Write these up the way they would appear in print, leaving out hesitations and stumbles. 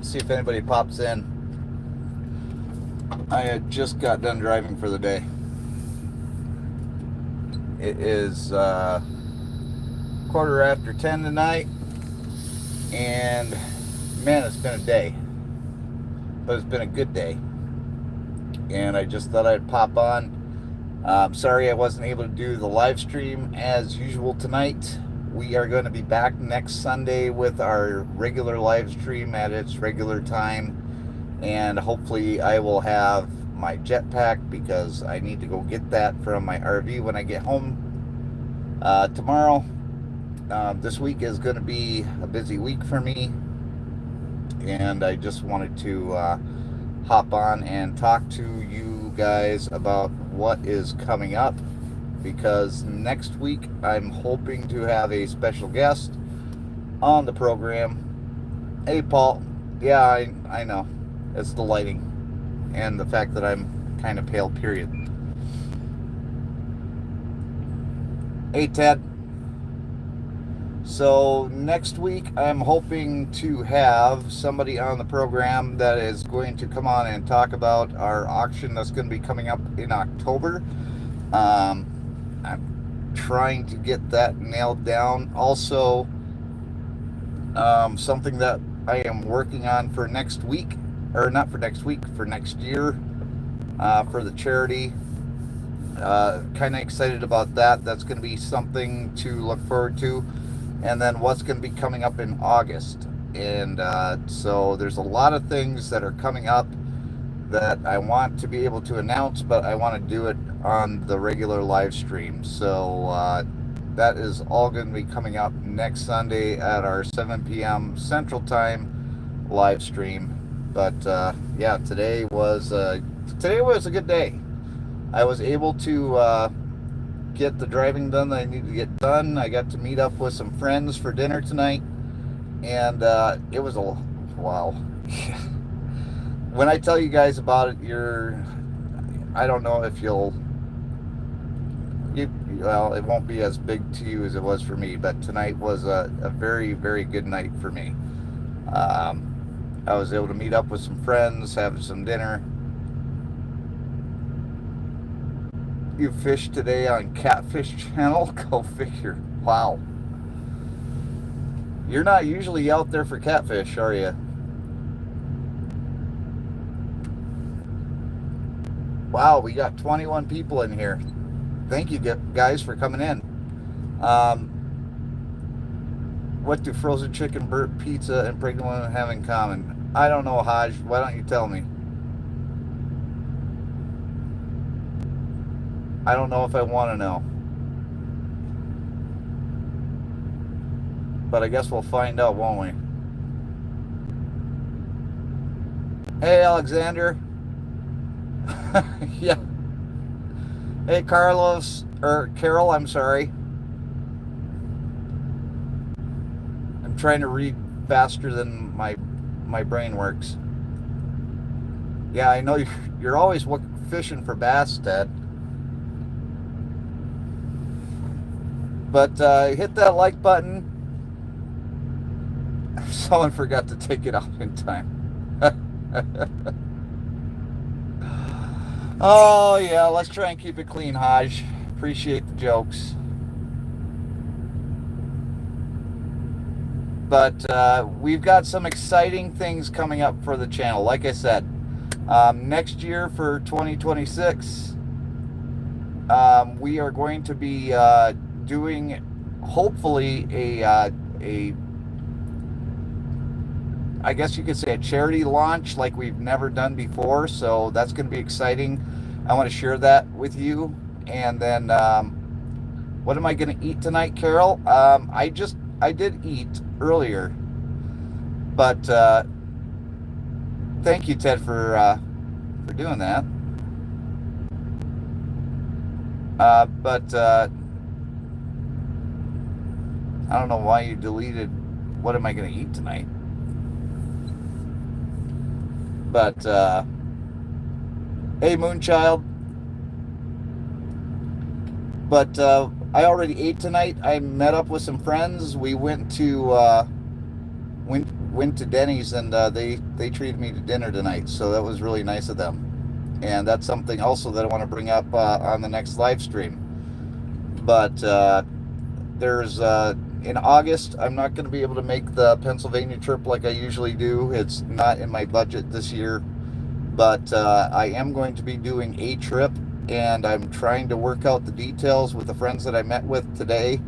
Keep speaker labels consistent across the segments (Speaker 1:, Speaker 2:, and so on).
Speaker 1: see if anybody pops in. I had just got done driving for the day. It is quarter after 10 tonight, and man, it's been a day, but it's been a good day. And I just thought I'd pop on. Sorry I wasn't able to do the live stream as usual tonight. We are going to be back next Sunday with our regular live stream at its regular time. And hopefully I will have my jetpack because I need to go get that from my RV when I get home tomorrow. This week is going to be a busy week for me. And I just wanted to hop on and talk to you guys about what is coming up, because next week I'm hoping to have a special guest on the program. Hey Paul, yeah, I know, it's the lighting and the fact that I'm kind of pale, period. Hey Ted. So next week I'm hoping to have somebody on the program that is going to come on and talk about our auction that's going to be coming up in October. I'm trying to get that nailed down. Also, something that I am working on for next week, or not for next week, for next year, for the charity. Kind of excited about that. That's going to be something to look forward to. And then what's going to be coming up in August. And so there's a lot of things that are coming up that I want to be able to announce, but I want to do it on the regular live stream. So that is all going to be coming up next Sunday at our 7 p.m. Central Time live stream. But yeah, today was a good day. I was able to get the driving done that I need to get done. I got to meet up with some friends for dinner tonight, and it was a wow. When I tell you guys about it, I don't know if well, it won't be as big to you as it was for me, but tonight was a very, very good night for me. I was able to meet up with some friends, have some dinner. You fished today on Catfish Channel? Go figure. Wow. You're not usually out there for catfish, are you? Wow, we got 21 people in here. Thank you guys for coming in. What do frozen chicken, burnt pizza, and pregnant women have in common? I don't know, Haj. Why don't you tell me? I don't know if I want to know. But I guess we'll find out, won't we? Hey, Alexander. Yeah. Hey, Carol, I'm sorry. I'm trying to read faster than my brain works. Yeah, I know you're always fishing for bass, Ted. But hit that like button. Someone forgot to take it out in time. Oh, yeah, let's try and keep it clean, Haj. Appreciate the jokes. But we've got some exciting things coming up for the channel. Like I said, next year for 2026, we are going to be doing hopefully I guess you could say a charity launch like we've never done before. So that's going to be exciting. I want to share that with you. And then what am I going to eat tonight, Carol? I did eat earlier, but thank you, Ted, for doing that. But I don't know why you deleted what am I going to eat tonight. But hey, Moonchild. But I already ate tonight. I met up with some friends. We went to went to Denny's, and they treated me to dinner tonight, so that was really nice of them. And that's something also that I want to bring up on the next live stream. But there's in August, I'm not going to be able to make the Pennsylvania trip like I usually do. It's not in my budget this year, but I am going to be doing a trip, and I'm trying to work out the details with the friends that I met with today.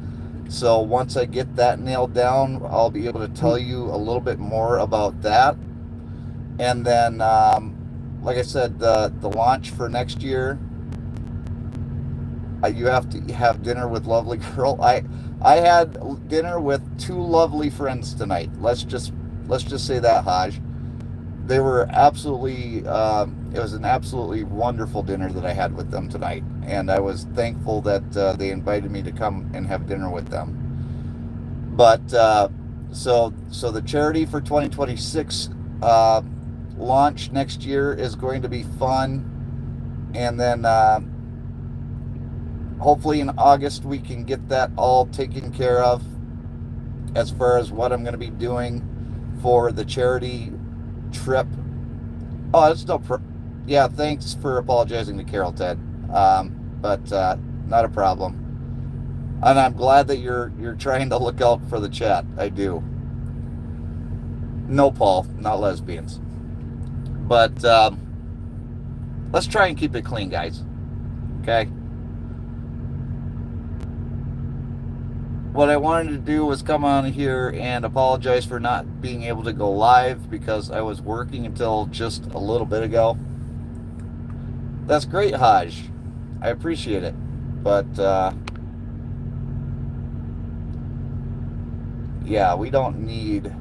Speaker 1: So once I get that nailed down, I'll be able to tell you a little bit more about that. And then, like I said, the launch for next year, you have to have dinner with lovely girl. I had dinner with two lovely friends tonight. Let's just say that, Haj. They were absolutely, it was an absolutely wonderful dinner that I had with them tonight. And I was thankful that they invited me to come and have dinner with them. But, so the charity for 2026 launch next year is going to be fun. And then hopefully in August we can get that all taken care of as far as what I'm going to be doing for the charity trip. Oh, that's yeah, thanks for apologizing to Carol, Ted. But not a problem. And I'm glad that you're trying to look out for the chat. I do. No, Paul, not lesbians. But let's try and keep it clean, guys. Okay? What I wanted to do was come on here and apologize for not being able to go live because I was working until just a little bit ago. That's great, Haj. I appreciate it. But, yeah, we don't need...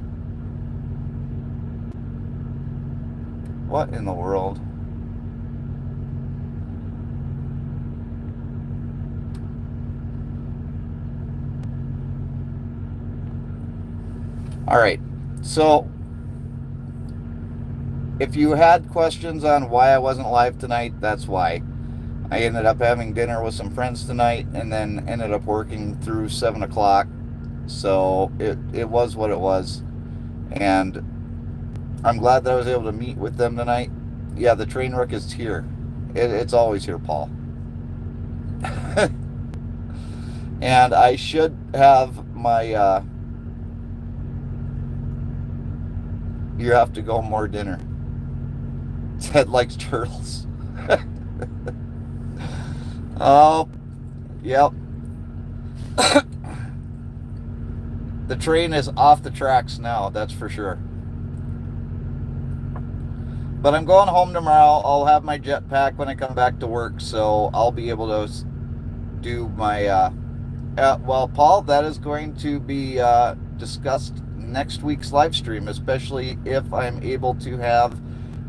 Speaker 1: What in the world? All right, so if you had questions on why I wasn't live tonight, that's why. I ended up having dinner with some friends tonight and then ended up working through 7 o'clock. So it was what it was. And I'm glad that I was able to meet with them tonight. Yeah, the train wreck is here. It's always here, Paul. And I should have my... you have to go more dinner. Ted likes turtles. Oh, yep. The train is off the tracks now, that's for sure. But I'm going home tomorrow. I'll have my jetpack when I come back to work, so I'll be able to do my... well, Paul, that is going to be discussed next week's live stream, especially if I'm able to have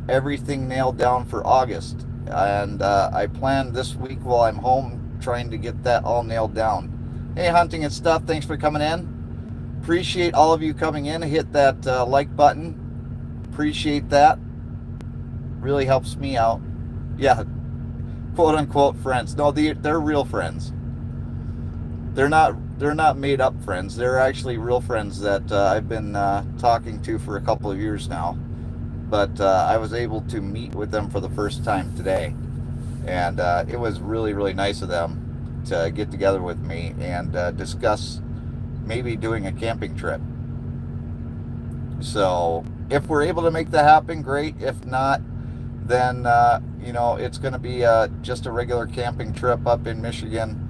Speaker 1: everything nailed down for August. And I plan this week while I'm home trying to get that all nailed down. Hey, Hunting and Stuff, thanks for coming in. Appreciate all of you coming in. Hit that like button. Appreciate that. Really helps me out. Yeah, quote unquote friends. No, they're real friends. They're not made up friends. They're actually real friends that I've been talking to for a couple of years now. But I was able to meet with them for the first time today. And it was really, really nice of them to get together with me and discuss maybe doing a camping trip. So if we're able to make that happen, great. If not, then, you know, it's going to be just a regular camping trip up in Michigan.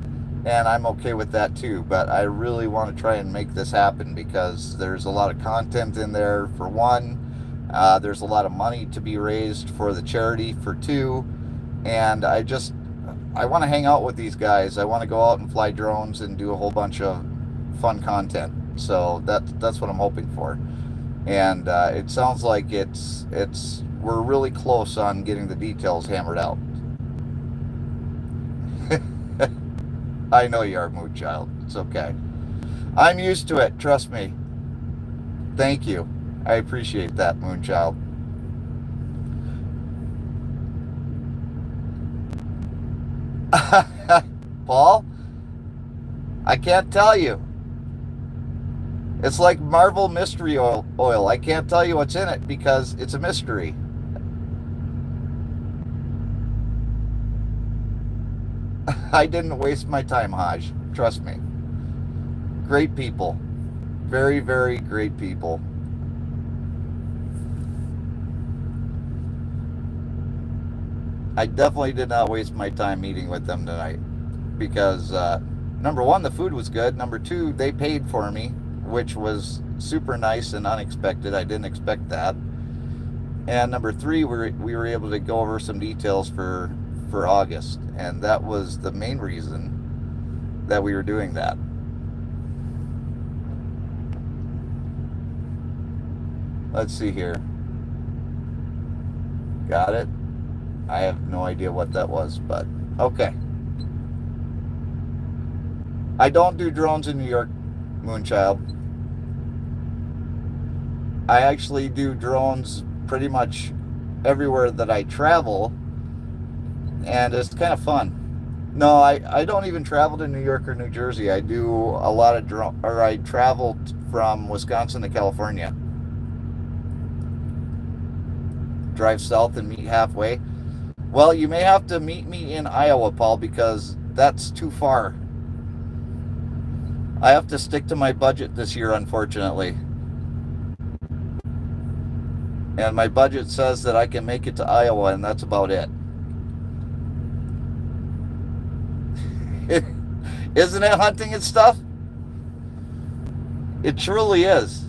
Speaker 1: And I'm okay with that too, but I really want to try and make this happen because there's a lot of content in there, for one. There's a lot of money to be raised for the charity, for two. And I want to hang out with these guys. I want to go out and fly drones and do a whole bunch of fun content. So that's what I'm hoping for. And it sounds like we're really close on getting the details hammered out. I know you are, Mood Child. It's okay. I'm used to it. Trust me. Thank you. I appreciate that, Moon Child. Paul, I can't tell you. It's like Marvel mystery oil. I can't tell you what's in it because it's a mystery. I didn't waste my time, Haj. Trust me. Great people. Very, very great people. I definitely did not waste my time meeting with them tonight because number one, the food was good. Number two, they paid for me, which was super nice and unexpected. I didn't expect that. And number three, we were able to go over some details for August, and that was the main reason that we were doing that. Let's see here. Got it. I have no idea what that was, but okay. I don't do drones in New York, Moonchild. I actually do drones pretty much everywhere that I travel, and it's kind of fun. No, I don't even travel to New York or New Jersey. I do a lot of drone, or I traveled from Wisconsin to California. Drive south and meet halfway. Well, you may have to meet me in Iowa, Paul, because that's too far. I have to stick to my budget this year, unfortunately. And my budget says that I can make it to Iowa, and that's about it. Isn't it hunting and stuff? It truly is.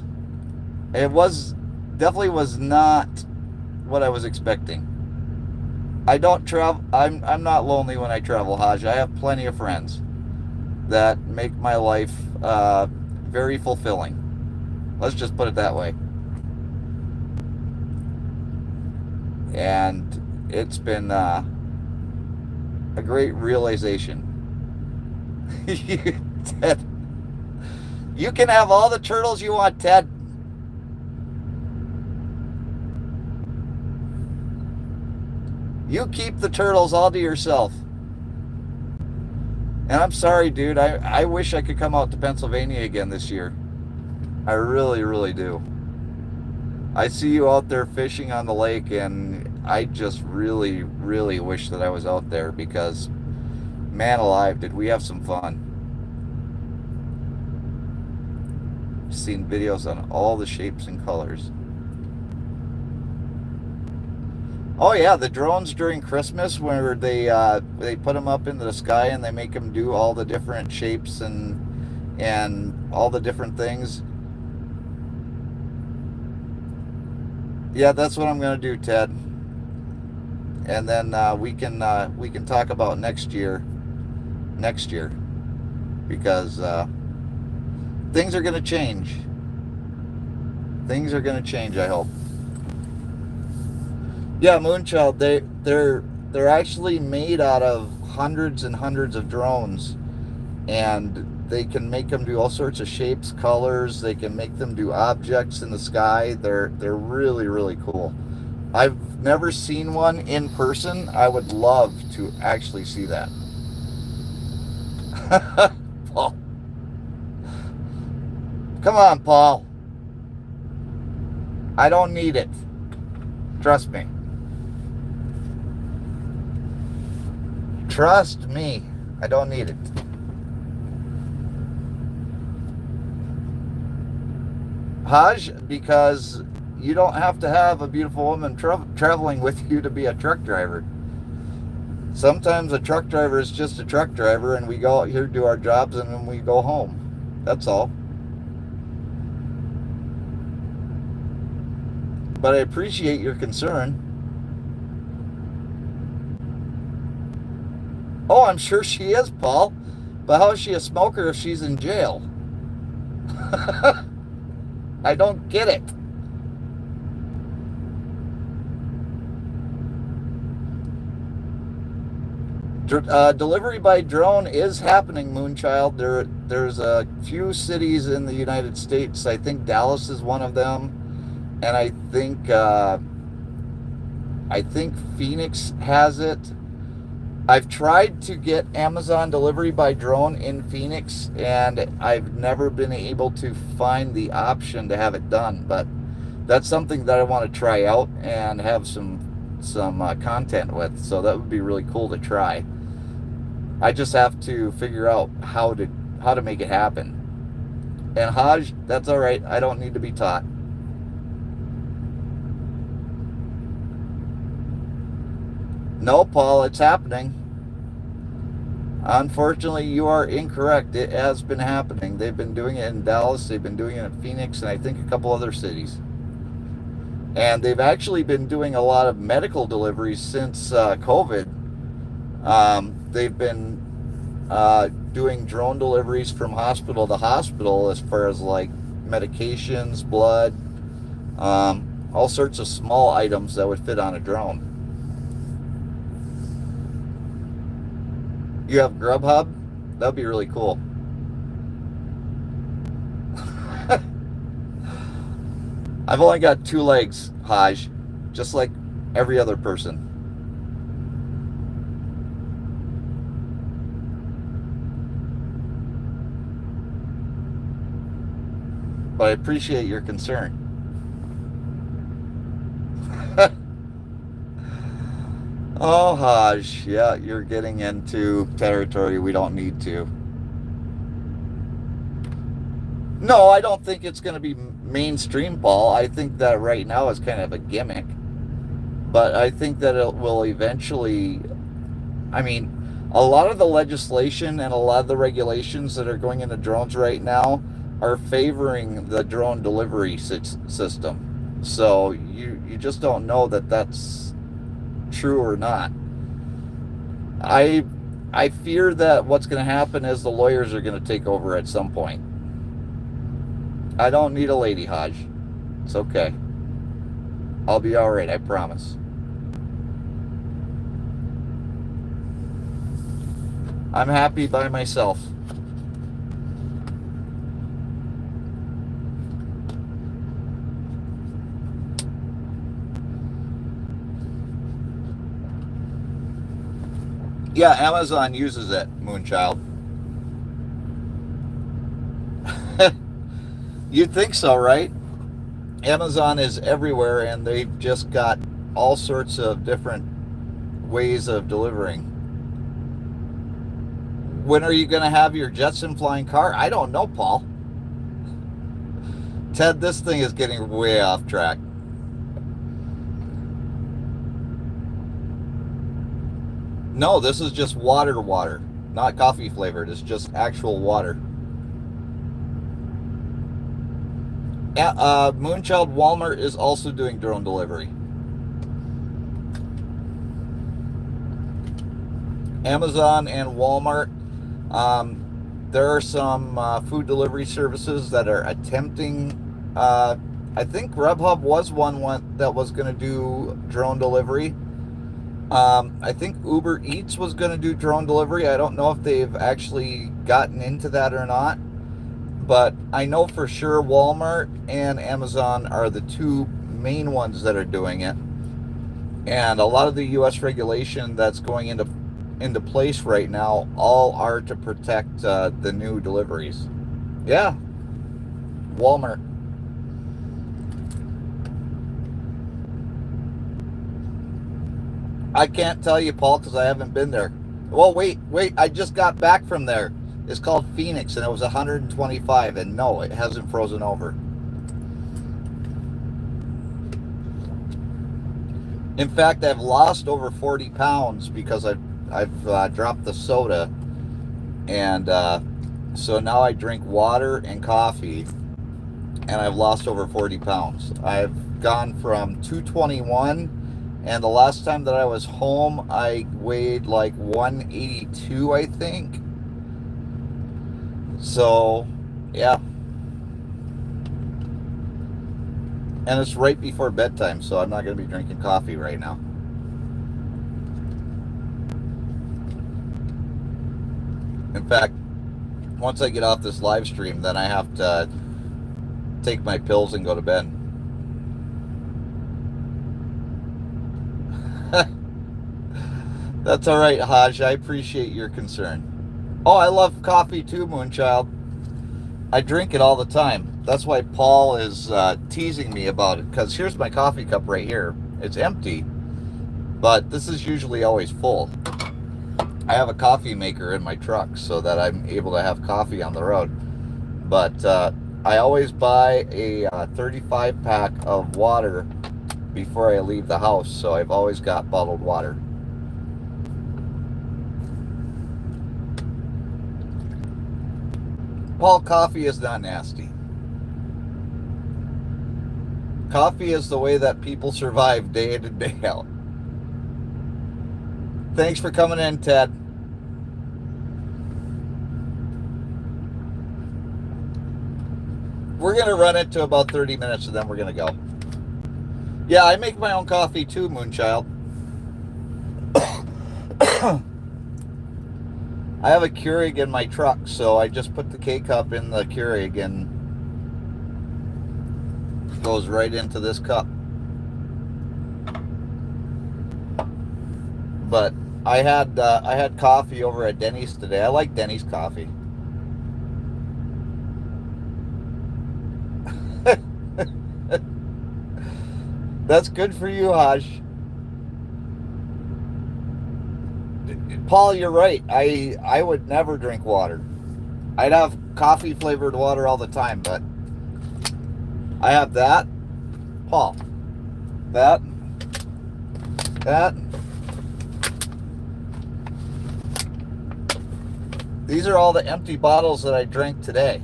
Speaker 1: It definitely was not what I was expecting. I don't travel. I'm not lonely when I travel, Haj. I have plenty of friends that make my life very fulfilling. Let's just put it that way. And it's been a great realization. Ted, you can have all the turtles you want, Ted. You keep the turtles all to yourself. And I'm sorry, dude. I wish I could come out to Pennsylvania again this year. I really, really do. I see you out there fishing on the lake, and I just really, really wish that I was out there because, man alive, did we have some fun. Seen videos on all the shapes and colors. Oh yeah, the drones during Christmas where they put them up into the sky and they make them do all the different shapes and all the different things. Yeah, that's what I'm gonna do, Ted. And then we can talk about next year, because things are gonna change. Things are gonna change, I hope. Yeah, Moonchild, they're actually made out of hundreds and hundreds of drones, and they can make them do all sorts of shapes, colors. They can make them do objects in the sky. They're really, really cool. I've never seen one in person. I would love to actually see that. Paul. Come on, Paul. I don't need it. Trust me. Trust me. I don't need it. Haj, because you don't have to have a beautiful woman traveling with you to be a truck driver. Sometimes a truck driver is just a truck driver, and we go out here, do our jobs, and then we go home. That's all. But I appreciate your concern. Oh, I'm sure she is, Paul. But how is she a smoker if she's in jail? I don't get it. Delivery by drone is happening, Moonchild. There's a few cities in the United States. I think Dallas is one of them, and I think Phoenix has it. I've tried to get Amazon delivery by drone in Phoenix, and I've never been able to find the option to have it done. But that's something that I want to try out and have some content with. So that would be really cool to try. I just have to figure out how to make it happen. And Haj, that's all right. I don't need to be taught. No, Paul, it's happening. Unfortunately, you are incorrect. It has been happening. They've been doing it in Dallas, they've been doing it in Phoenix, and I think a couple other cities. And they've actually been doing a lot of medical deliveries since COVID. They've been doing drone deliveries from hospital to hospital as far as like medications, blood, all sorts of small items that would fit on a drone. You have Grubhub? That'd be really cool. I've only got 2 legs, Haj, just like every other person. But I appreciate your concern. Oh, Haj, yeah, you're getting into territory we don't need to. No, I don't think it's going to be mainstream, Paul. I think that right now is kind of a gimmick. But I think that it will eventually. I mean, a lot of the legislation and a lot of the regulations that are going into drones right now are favoring the drone delivery system. So you just don't know that that's true or not. I fear that what's going to happen is the lawyers are going to take over at some point. I don't need a lady, Haj. It's okay. I'll be all right, I promise. I'm happy by myself. Yeah, Amazon uses it, Moonchild. You'd think so, right? Amazon is everywhere, and they've just got all sorts of different ways of delivering. When are you going to have your Jetson flying car? I don't know, Paul. Ted, this thing is getting way off track. No, this is just water, not coffee flavored. It's just actual water. Moonchild, Walmart is also doing drone delivery. Amazon and Walmart. There are some food delivery services that are attempting. I think Grubhub was one that was going to do drone delivery. I think Uber Eats was going to do drone delivery. I don't know if they've actually gotten into that or not. But I know for sure Walmart and Amazon are the 2 main ones that are doing it. And a lot of the U.S. regulation that's going into place right now all are to protect the new deliveries. Yeah, Walmart. I can't tell you, Paul, because I haven't been there. Well, wait, I just got back from there. It's called Phoenix, and it was 125, and no, it hasn't frozen over. In fact, I've lost over 40 pounds because I've dropped the soda, and so now I drink water and coffee, and I've lost over 40 pounds. I've gone from 221, and the last time that I was home, I weighed like 182, I think. So, yeah. And it's right before bedtime, so I'm not going to be drinking coffee right now. In fact, once I get off this live stream, then I have to take my pills and go to bed. That's all right, Haj. I appreciate your concern. Oh, I love coffee too, Moonchild. I drink it all the time. That's why Paul is teasing me about it, because here's my coffee cup right here. It's empty, but this is usually always full. I have a coffee maker in my truck so that I'm able to have coffee on the road. But I always buy a 35 pack of water before I leave the house, so I've always got bottled water. Paul, coffee is not nasty. Coffee is the way that people survive day in and day out. Thanks for coming in, Ted. We're going to run it to about 30 minutes and then we're going to go. Yeah, I make my own coffee too, Moonchild. I have a Keurig in my truck, so I just put the K-cup in the Keurig and it goes right into this cup. But I had coffee over at Denny's today. I like Denny's coffee. That's good for you, Haj. Paul, you're right. I would never drink water. I'd have coffee flavored water all the time, but I have that. Paul. That. These are all the empty bottles that I drank today.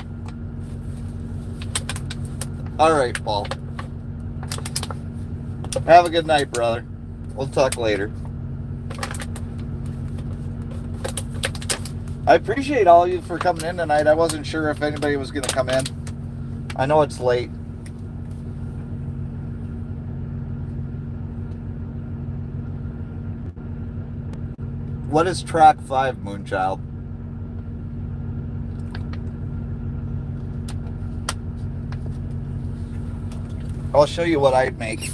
Speaker 1: All right, Paul. Have a good night, brother. We'll talk later. I appreciate all of you for coming in tonight. I wasn't sure if anybody was going to come in. I know it's late. What is track 5, Moonchild? I'll show you what I'd make.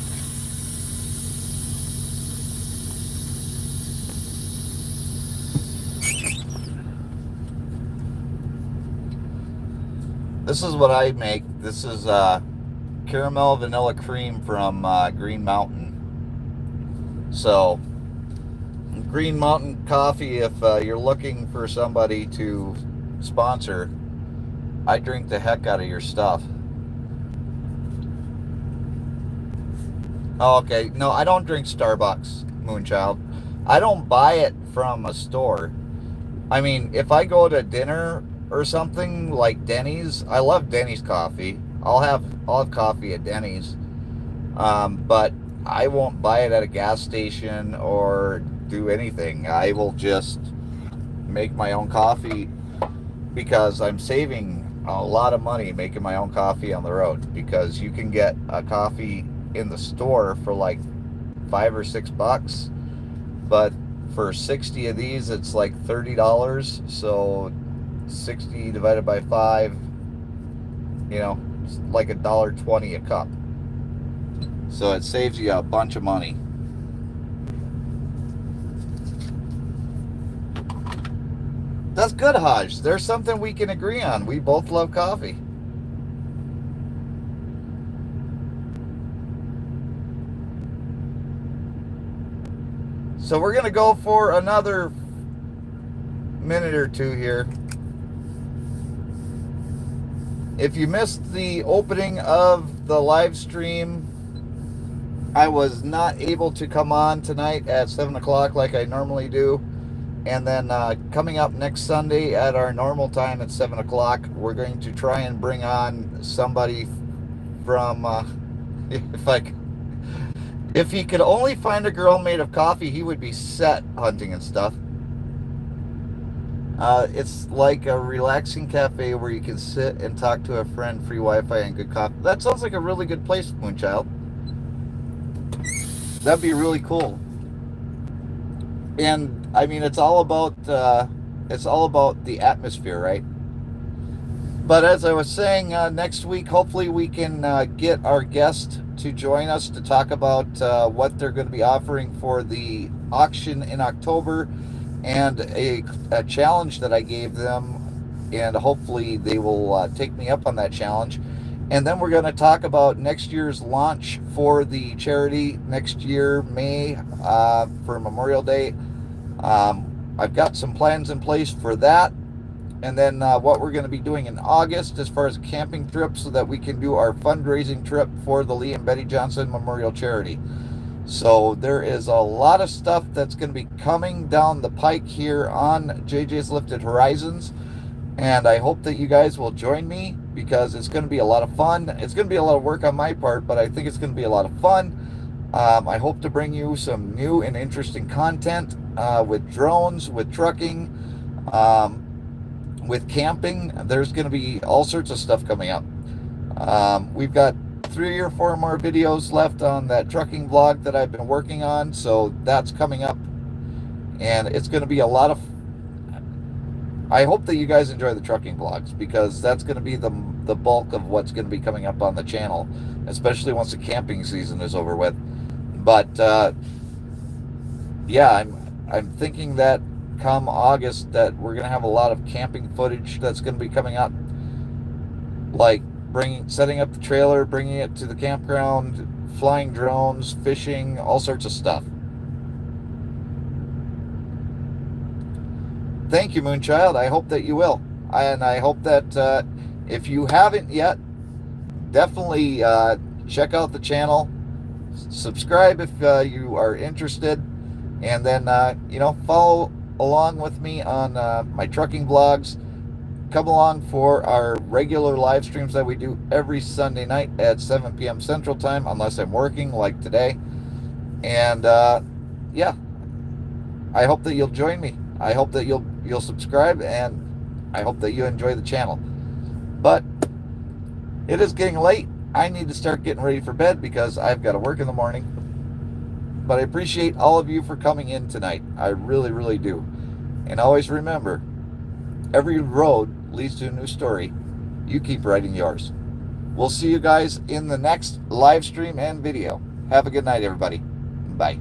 Speaker 1: This is what I make. This is caramel vanilla cream from Green Mountain. So, Green Mountain Coffee, if you're looking for somebody to sponsor, I drink the heck out of your stuff. Oh, okay. No, I don't drink Starbucks, Moonchild. I don't buy it from a store. I mean, if I go to dinner or something like Denny's, I love Denny's coffee. I'll have coffee at Denny's, but I won't buy it at a gas station or do anything. I will just make my own coffee because I'm saving a lot of money making my own coffee on the road, because you can get a coffee in the store for like $5 or $6, but for 60 of these it's like $30. So 60 divided by 5, it's like $1.20 a cup. So it saves you a bunch of money. That's good, Haj. There's something we can agree on. We both love coffee. So we're going to go for another minute or two here. If you missed the opening of the live stream, I was not able to come on tonight at 7 o'clock like I normally do. And then coming up next Sunday at our normal time at 7 o'clock, we're going to try and bring on somebody from, if he could only find a girl made of coffee, he would be set hunting and stuff. It's like a relaxing cafe where you can sit and talk to a friend, free Wi-Fi and good coffee. That sounds like a really good place, Moonchild. That'd be really cool. And I mean, it's all about the atmosphere, right? But as I was saying, next week, hopefully we can get our guest to join us to talk about what they're going to be offering for the auction in October, and a challenge that I gave them, and hopefully they will take me up on that challenge. And then we're going to talk about next year's launch for the charity next year, May, for Memorial Day. I've got some plans in place for that. And then what we're going to be doing in August as far as a camping trip, so that we can do our fundraising trip for the Lee and Betty Johnson Memorial Charity. So there is a lot of stuff that's going to be coming down the pike here on JJ's Lifted Horizons. And I hope that you guys will join me, because it's going to be a lot of fun. It's going to be a lot of work on my part, but I think it's going to be a lot of fun. I hope to bring you some new and interesting content with drones, with trucking, with camping. There's going to be all sorts of stuff coming up. We've got 3 or 4 more videos left on that trucking vlog that I've been working on, so that's coming up, and it's going to be a lot of, I hope that you guys enjoy the trucking vlogs, because that's going to be the bulk of what's going to be coming up on the channel, especially once the camping season is over with. But yeah, I'm thinking that come August that we're going to have a lot of camping footage that's going to be coming up, like setting up the trailer, bringing it to the campground, flying drones, fishing, all sorts of stuff. Thank you, Moonchild. I hope that you will. And I hope that if you haven't yet, definitely check out the channel. Subscribe if you are interested. And then, follow along with me on my trucking vlogs. Come along for our regular live streams that we do every Sunday night at 7 p.m. Central Time, unless I'm working like today. And yeah, I hope that you'll join me. I hope that you'll subscribe, and I hope that you enjoy the channel. But it is getting late. I need to start getting ready for bed because I've got to work in the morning. But I appreciate all of you for coming in tonight. I really, really do. And always remember, every road leads to a new story. You keep writing yours. We'll see you guys in the next live stream and video. Have a good night, everybody. Bye.